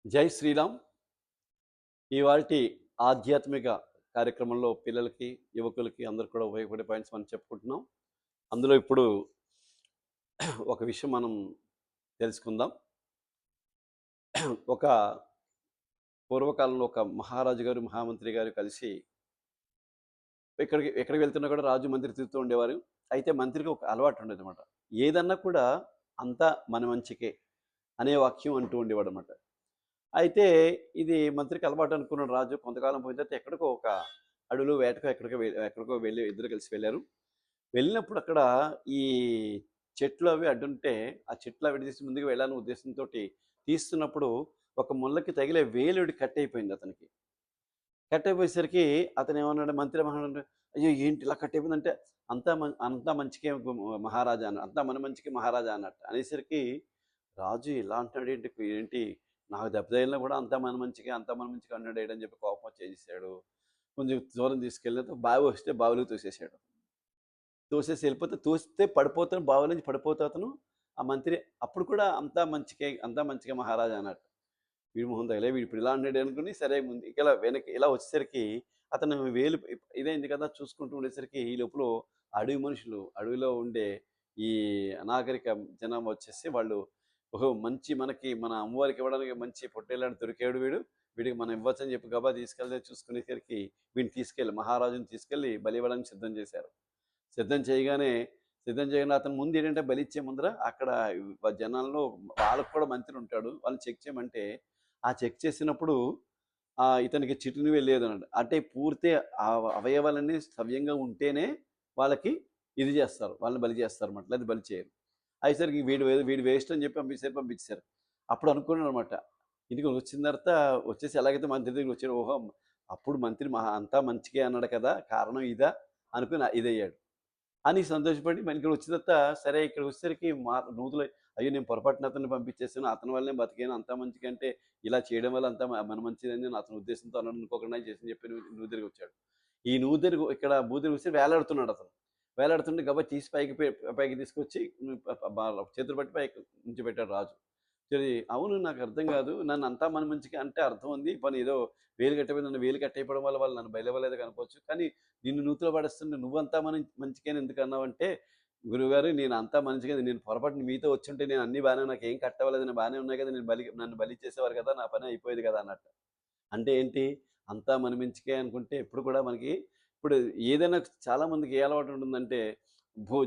జై శ్రీరామ్. ఇవాల్టి ఆధ్యాత్మిక కార్యక్రమంలో పిల్లలకి, యువకులకి అందరికి కూడా ఉపయోగపడే పాయింట్స్ మనం చెప్పుకుంటున్నాం. అందులో ఇప్పుడు ఒక విషయం మనం తెలుసుకుందాం. ఒక పూర్వకాలంలో ఒక మహారాజు గారు, మహామంత్రి గారు కలిసి ఎక్కడికి వెళ్తున్నా కూడా రాజు, మంత్రి తిరుగుతూ ఉండేవారు. అయితే మంత్రికి ఒక అలవాటు ఉండేదన్నమాట. ఏదన్నా కూడా అంతా మన మంచికే అనే వాక్యం అంటూ ఉండేవాడనమాట. అయితే ఇది మంత్రికి అలవాటు అనుకున్నాడు రాజు. కొంతకాలం పోయిన తర్వాత ఎక్కడికో ఒక అడవిలో వేటకో ఎక్కడికో వెళ్ళి ఇద్దరు కలిసి వెళ్ళారు. వెళ్ళినప్పుడు అక్కడ ఈ చెట్లు అవి అడ్డుంటే ఆ చెట్లు అవి తీసి ముందుకు వెళ్ళాలనే ఉద్దేశంతో తీస్తున్నప్పుడు ఒక ముళ్ళకి తగిలే వేలుడి కట్ అయిపోయింది అతనికి. కట్ అయిపోయేసరికి అతను ఏమన్నాడు, మంత్రి మహారాజు, అయ్యో ఏంటి ఇలా కట్ అయిపోయిందంటే, అంతా మంచికే మహారాజా అన్న, అంతా మన మంచికి మహారాజా అన్నట్టు అనేసరికి రాజు ఇలా అంటున్నాడు ఏంటి ఏంటి నాకు దెబ్బ తగిలినా కూడా అంతా మన మంచిగా అన్నాడు ఏంటని చెప్పి కోపం వచ్చేసాడు. కొంచెం దూరం తీసుకెళ్ళి బావి వస్తే బావిలో తోసేసాడు. తోసేసి వెళ్ళిపోతే తోస్తే పడిపోతాను, బావి నుంచి పడిపోతే అతను ఆ మంత్రి అప్పుడు కూడా అంతా మంచిగా మహారాజా అన్నట్టు. వీడి మొహం తగిలే వీడు ఇప్పుడు ఇలా అన్నాడు అనుకుని సరే ముందు ఇలా వెనక్కి ఇలా వచ్చేసరికి అతను వేలు ఇదైంది కదా చూసుకుంటూ ఉండేసరికి ఈ లోపల అడవి మనుషులు అడవిలో ఉండే ఈ అనాగరిక జనం వచ్చేసి వాళ్ళు ఓహో మంచి మన అమ్మవారికి ఇవ్వడానికి మంచి పొట్టేళ్ళని దొరికాడు వీడికి మనం ఇవ్వచ్చని చెప్పి గబా తీసుకెళ్తే చూసుకునేసరికి వీడిని తీసుకెళ్ళి మహారాజుని తీసుకెళ్ళి బలి ఇవ్వడానికి సిద్ధం చేయగానే అతను ముందు ఏంటంటే బలిచ్చే ముందర అక్కడ జనాల్లో వాళ్ళకు కూడా మంత్రి ఉంటాడు, వాళ్ళని చెక్ చేయమంటే ఆ చెక్ చేసినప్పుడు ఇతనికి చిటిని లేదన్నాడు. అంటే పూర్తి అవయవాలన్నీ సవ్యంగా ఉంటేనే వాళ్ళకి ఇది చేస్తారు, వాళ్ళని బలి చేస్తారు అనమాట, లేదా బలి చేయరు. అయ్యేసరికి వీడు వేస్ట్ అని చెప్పి పంపించారు. అప్పుడు అనుకున్నాను అనమాట, ఇంటికి వచ్చిన తర్వాత వచ్చేసి ఎలాగైతే మంత్రి దగ్గర వచ్చాడు, ఓహో అప్పుడు మంత్రి అంతా మంచిగా అన్నాడు కదా, కారణం ఇదా అనుకుని ఇదయ్యాడు అని సంతోషపడి మన ఇక్కడ వచ్చిన తర్వాత సరే ఇక్కడ వచ్చేసరికి నూతులు అయ్యో నేను పొరపాటున అతన్ని పంపించేసాను, అతని వల్లనే బతికాను, అంతా మంచిగా అంటే ఇలా చేయడం వల్ల అంతా మన మంచిదని నేను అతని ఉద్దేశంతో అన్నాడు, అనుకోకుండా చేసి చెప్పి నువ్వు తిరిగి వచ్చాడు. ఈ నువ్వు తిరిగి ఇక్కడ బూదిరిగి వచ్చి వేలాడుతున్నాడు అతను. వేలాడుతుంటే గబా తీసి పైకి తీసుకొచ్చి చేతులు పట్టి పైకి నుంచి పెట్టాడు రాజు. సరే అవును నాకు అర్థం కాదు, నన్ను అంతా మన మంచిగా అంటే అర్థం ఉంది, పని ఏదో వేలు కట్టయిపోయి నన్ను వేలు కట్టయిపోవడం వల్ల వాళ్ళు నన్ను బయలువలేదు కనుకోవచ్చు, కానీ నిన్ను నూతులో పడేస్తుంటే నువ్వంతా మంచిగానే ఎందుకు అన్నావు అంటే, గురువుగారు నేను అంతా మంచిగా నేను పొరపాటున మీతో వచ్చుంటే నేను అన్ని బాగానే నాకు ఏం కట్టవలేదు, నేను బాగానే ఉన్నాయి కదా, నన్ను బలి చేసేవారు కదా, నా పని అయిపోయేది కదా అన్నట్టు. అంటే ఏంటి, అంతా మన మంచికే అనుకుంటే ఎప్పుడు కూడా మనకి ఇప్పుడు ఏదైనా చాలా మందికి ఏ అలవాటు ఉంటుందంటే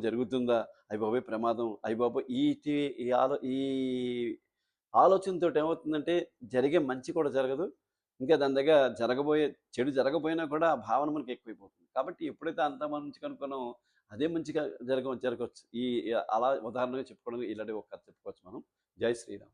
జరుగుతుందా, అయ్య బాబోయ్ ప్రమాదం, అయ్య బాబోయ్ ఈ ఆలోచనతో ఏమవుతుందంటే జరిగే మంచి కూడా జరగదు, ఇంకా దాని దగ్గర చెడు జరగబోయినా కూడా ఆ భావన మనకి ఎక్కువైపోతుంది. కాబట్టి ఎప్పుడైతే అంతా మంచి కనుక్కున్నామో అదే మంచిగా జరగవచ్చు. అలా ఉదాహరణగా చెప్పుకోవడం ఇలాంటి ఒక కథ చెప్పుకోవచ్చు మనం. జై శ్రీరామ్.